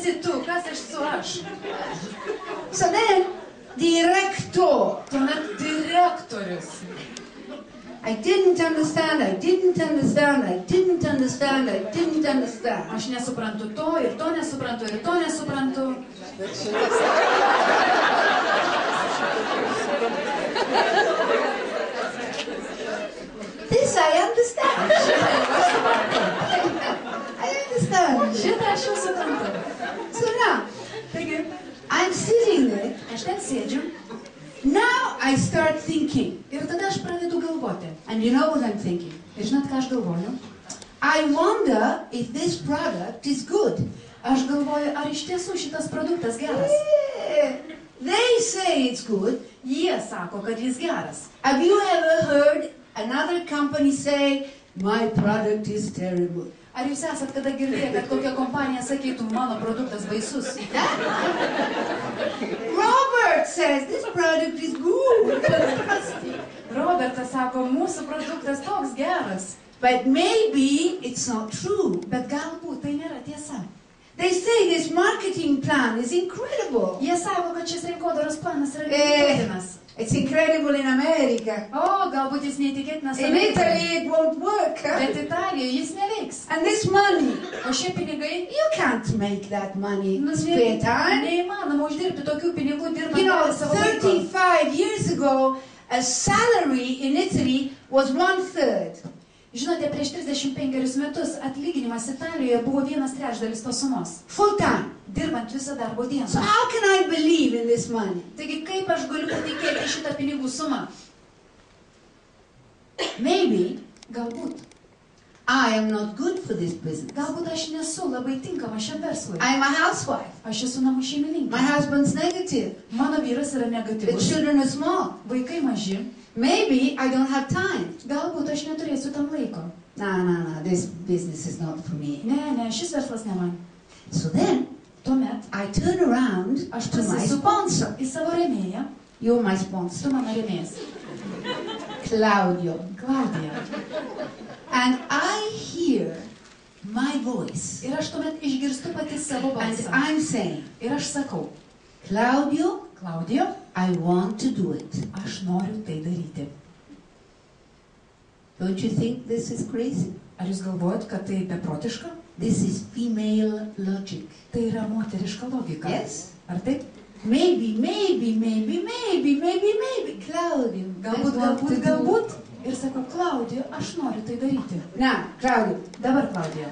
esi tu, kas esu aš? So then, director. Tuomet direktorius. I didn't understand. Aš nesuprantu to, ir to nesuprantu, ir to nesuprantu. This I understand. I understand. Šitą aš jau suprantu. So now, Taigi, I'm sitting there. aš ten sėdžiu Now I start thinking. ir tada aš pradedu galvoti. And you know what I'm thinking? Ir žinot, ką aš galvoju? I wonder if this product is good. Aš galvoju, ar iš tiesų šitas produktas geras. Yeah. They say it's good. Jie sako, kad jis geras. Have you ever heard another company say, my product is terrible? Ar jūs esat kada girdėję, kad kokia kompanija sakytų, mano produktas baisus? Robert says, this product is good. Robertas sako, mūsų produktas toks geras. But maybe it's not true. Bet galbūt tai nėra tiesa. They say this marketing plan is incredible. Jie sako, kad šis rinkodaros planas yra neįtikėtinas. It's incredible in America. O, galbūt jis neįtikėtinas In Italy it won't work. Bet Italijoje jis neveiks. And this money, O šie pinigai, you can't make that money spare time. neįmanoma uždirbti tokių pinigų dirbant You know, dalį savo laiko. 35 years ago, a salary in Italy was 1/3. Žinote, prieš 35 metus atlyginimas Italijoje buvo 1/3 tos sumos. Full time. Dirbant visą darbo dieną. So how can I believe in this money? Taigi, kaip aš galiu patikėti šitą pinigų sumą? Maybe Galbūt. I am not good for this business. Galbūt aš nesu labai tinkama šiam verslui. I am a housewife. Aš esu namų šeimininkė. My husband's negative. Mano vyras yra The negatyvus. children are small. Vaikai maži. Maybe I don't have time. Galbūt aš neturėsiu tam laiko. No, this business is not for me. Ne, šis verslas ne man. So then, Tuomet I turn around aš to my pasisuku sponsor. į savo rėmėją. You're my sponsor, Tu mano rėmėjas. Claudio. Klaudija. And I hear my voice. Ir aš tuomet išgirstu pati savo And balsą. I'm saying, Ir aš sakau, Claudio, Klaudijo, I want to do it. aš noriu tai daryti. Don't you think this is crazy? Ar jūs galvojat, kad tai beprotiška? This is female logic. Tai yra moteriška logika. Yes? Ar taip? Maybe. Claudio, Galbūt. Ir sakau, Klaudijo, aš noriu tai daryti. Now, Claudio, Dabar, Klaudijo.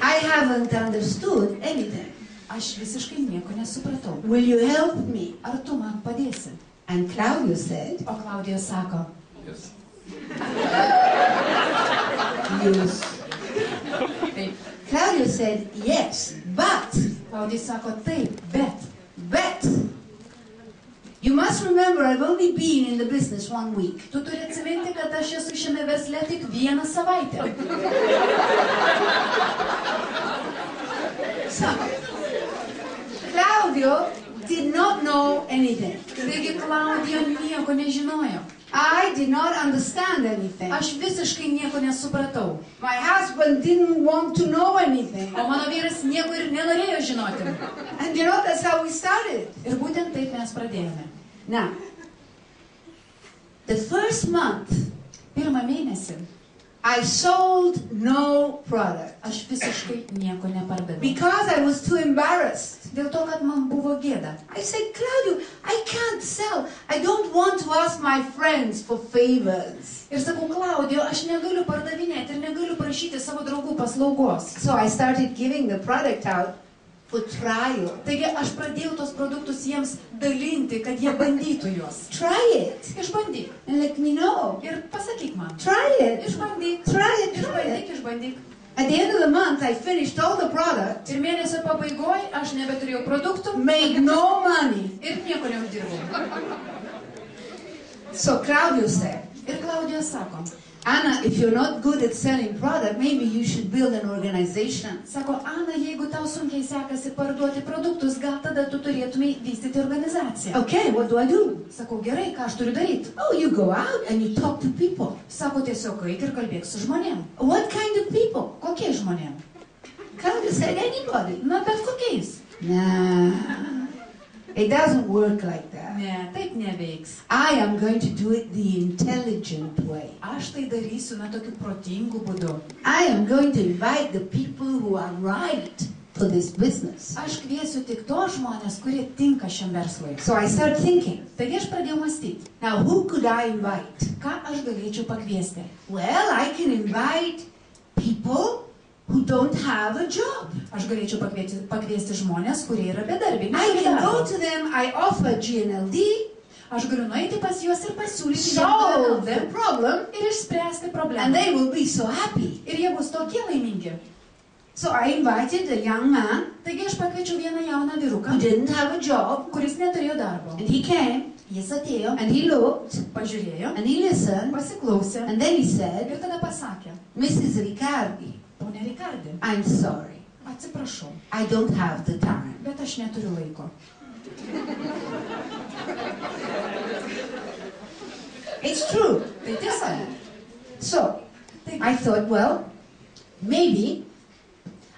I haven't understood anything. Aš visiškai nieko nesupratau. Will you help me? Ar tu man padėsi? And Claudio said, O Klaudija sako, Yes. yes. taip. Claudio said, yes, but Klaudija sako, taip, bet. You must remember, I've only been in the business 1 week. Tu turi atsiminti, kad aš esu šiame versle tik 1 savaitę. So, Claudio did not know anything. Taigi Klaudija nieko nežinojo. I did not understand anything. Aš visiškai nieko nesupratau. My husband didn't want to know anything. O mano vyras nieko ir nenorėjo žinoti. And you know, that's how we started. Ir būtent taip mes pradėjome. Now, the first month, Pirmą mėnesį I sold no product aš visiškai nieko nepardaviau. because I was too embarrassed. Dėl to, kad man buvo gėda. I said, Claudio, I can't sell. I don't want to ask my friends for favors. Ir sakau, Klaudijo, aš negaliu pardavinėti ir negaliu prašyti savo draugų paslaugos. So I started giving the product out for trial. Taigi aš pradėjau tos produktus jiems dalinti, kad jie bandytų juos. Try it Išbandyk. and let me know. Ir pasakyk man. Try it. Išbandyk. Try it. Išbandyk. At the end of the month, I finished all the product, Ir mėnesio pabaigoje aš nebeturėjau produktų made no money. ir nieko neuždirbau. So Claudio said, Ir Klaudija sako, Anna, if you're not good at selling product, maybe you should build an organization. Sako, Ana, jeigu tau sunkiai sekasi parduoti produktus, gal tada tu turėtumai vystyti organizaciją. Okay, what do I do? Sakau, gerai, ką aš turiu daryti? Oh, you go out and you talk to people. Sako, tiesiog eik ir kalbėk su žmonėm. What kind of people? Kokie žmonėm? Could have said anybody. Na, bet kokiais. Nah, it doesn't work like that. Ne, taip neveiks. I am going to do it the intelligent way. Aš tai darysiu, na, tokiu protingu būdu. I am going to invite the people who are right for this business. Aš kviesiu tik tos žmonės, kurie tinka šiam verslui. So I start thinking, Taigi aš pradėjau mąstyti, now who could I invite? ką aš galėčiau pakviesti. Well, I can invite people who don't have a job. Aš galėčiau pakviesti žmonės, kurie yra bedarbiai. I neturi can go darbo. to them, I offer GNLD, Aš galiu nueiti pas juos ir pasiūlyti solve the jiems problem, ir išspręsti and problemą. they will be so happy. Ir jie bus tokie laimingi. So I invited a young man Taigi aš pakviečiau vieną jauną who vyruką, didn't have a job, kuris neturėjo darbo. and he came, Jis atėjo, and he looked, pažiūrėjo, and he listened, pasiklausė and then he said, ir tada pasakė, Mrs. Riccardi, ponė Rikardi, I'm sorry, atsiprašau, I don't have the time. bet aš neturiu laiko. It's true. Tai tiesa. So Taigi, I thought, well, maybe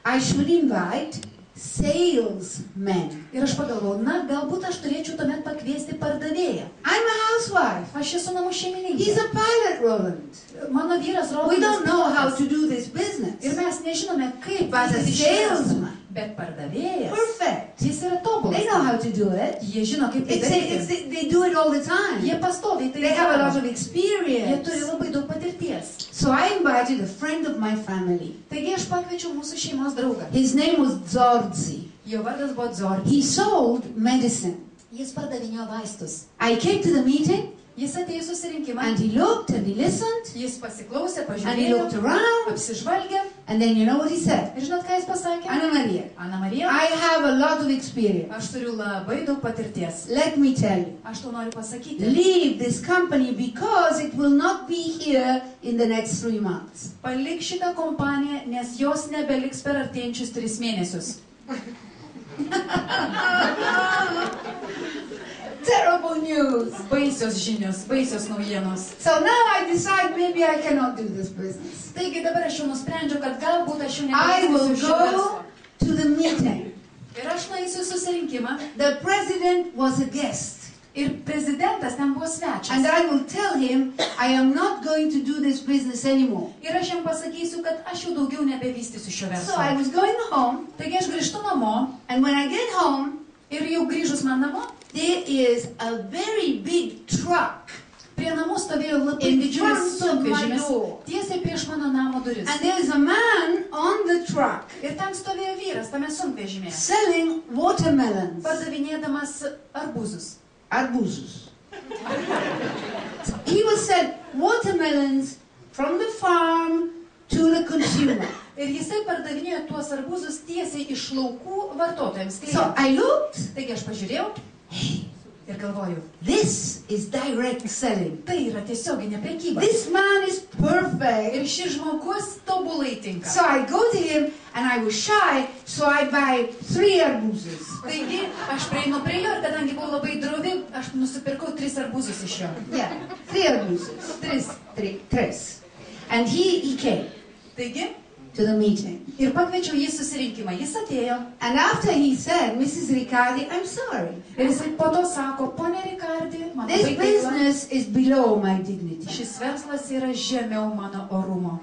I should invite salesmen. ir aš pagalvojau, na, galbūt aš turėčiau tuomet pakviesti pardavėją. I'm a housewife. Aš esu namų He's šeimininkė. a pilot, Roland. Mano vyras We Rolandas don't know how pilotas. to do this Ir business. mes nežinome, kaip But a vykdyti šį verslą. salesman, Bet pardavėjas, perfect. jis yra tobulas. They know how to do it. Jie žino, kaip tai daryti. They do it all the time. Jie pastoviai tai They have a lot daro. of Jie experience. turi labai daug patirties. So I invited a friend of my family. Taigi aš pakviečiau mūsų šeimos draugą. His name was Zorzi. Jo vardas buvo Zordi. He sold medicine. Jis pardavinėjo vaistus. I came to the meeting, Jis atėjo į susirinkimą. and he looked and he listened, Jis pasiklausė, and he looked pažiūrėjo, around, apsižvalgė. and then you know what he said? Ir žinot, ką jis pasakė? Anna Maria, Ana Marija, I have a lot of experience. aš turiu labai daug patirties. Let me tell you, Aš tau noriu pasakyti. leave this company because it will not be here in the next 3 months. Palik šitą kompaniją, nes jos nebeliks per artėjančius 3 mėnesius. Terrible news. Baisios žinios, baisios naujienos. So now I decide maybe I cannot do this business. Taigi dabar aš jau nusprendžiau, kad galbūt aš jau I will nebevykdysiu šio verslo. go to the meeting. Ir aš nueisiu į susirinkimą. The president was a guest. Ir prezidentas ten buvo svečias. And I will tell him I am not going to do this business anymore. Ir aš jam pasakysiu, kad aš jau daugiau nebevystysiu šio So I verslo. was going home, Taigi aš grįžtu namo and when I get home, ir jau grįžus man namo, there is a very big truck, prie namų stovėjo labai In didžiulis front of my sunkvežimis door. tiesiai prieš mano namo duris. and there is a man on the truck Ir ten stovėjo vyras tame sunkvežimėje, selling watermelons. pardavinėdamas arbūzus. Arbuzos. He was selling watermelons from the farm to the consumer. Ir jisai pardavinėjo tuos arbūzus tiesiai iš laukų vartotojams. So I looked, Taigi aš pažiūrėjau ir galvoju, this is direct selling. tai yra tiesioginė prekyba. This man is perfect. Ir šis žmogus tobulai tinka. So I go to him and I was shy, so I buy 3 arbuzos. Taigi aš prieinu prie jo ir kadangi buvau labai drovi, aš nusipirkau 3 arbūzus iš jo. Yeah, 3 arbuzos. 3. And he came Taigi, to the meeting. ir pakviečiau jį į susirinkimą. Jis atėjo And after he said, Mrs. Riccardi, I'm sorry. ir jisai po to sako, ponė Rikardi, man This labai gaila. business is below my dignity. Šis verslas yra žemiau mano orumo.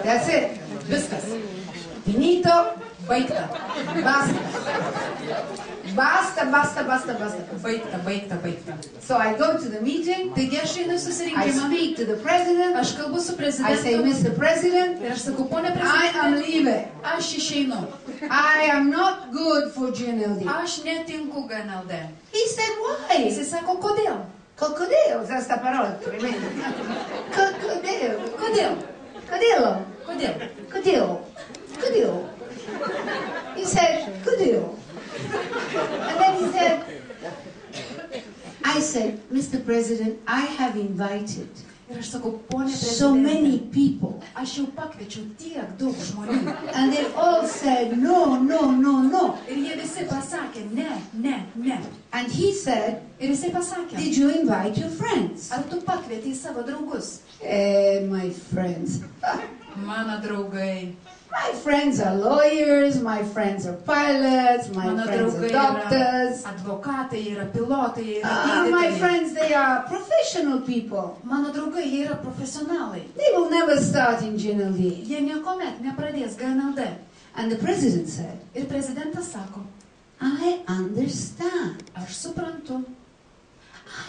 That's it. Viskas. Finito. Baigta. Basta. Basta, basta, basta, basta. Baigta. So I go to the meeting. Taigi aš einu į I susirinkimą. speak to the president. Aš kalbu su I say, prezidentu. Mr. President, Ir aš sakau, ponė I am prezidentė, leaving. aš išeinu. I am not good for GNLD. Aš netinku GNLD. He said, why? Jisai sako, kodėl? Cocodeo, usa sta parola tremenda. Cocodeo. Kodėl? Codillo. Kodėl? Codillo. Codillo. He said, Codillo. And then he said, I said, Mr. President, I have invited Ir aš sakau, ponė so many prezidentė, people. aš jau pakviečiau tiek daug žmonių. And they all said, no, no, no, no. Ir jie visi pasakė, ne, ne, ne. And he said, Ir jisai pasakė, did you invite your friends? ar tu pakvietei savo draugus? My friends. Mano draugai. My friends are lawyers, my friends are pilots, my Mano friends are draugai doctors. yra advokatai, yra pilotai, yra My gydytojai. friends, they are professional people. Mano draugai, jie yra profesionalai. They will never start in GNLD. Jie niekuomet nepradės GNLD. And the president said, Ir prezidentas sako, I understand. aš suprantu,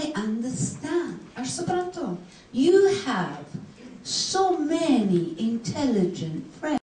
I understand. aš suprantu. You have so many intelligent friends.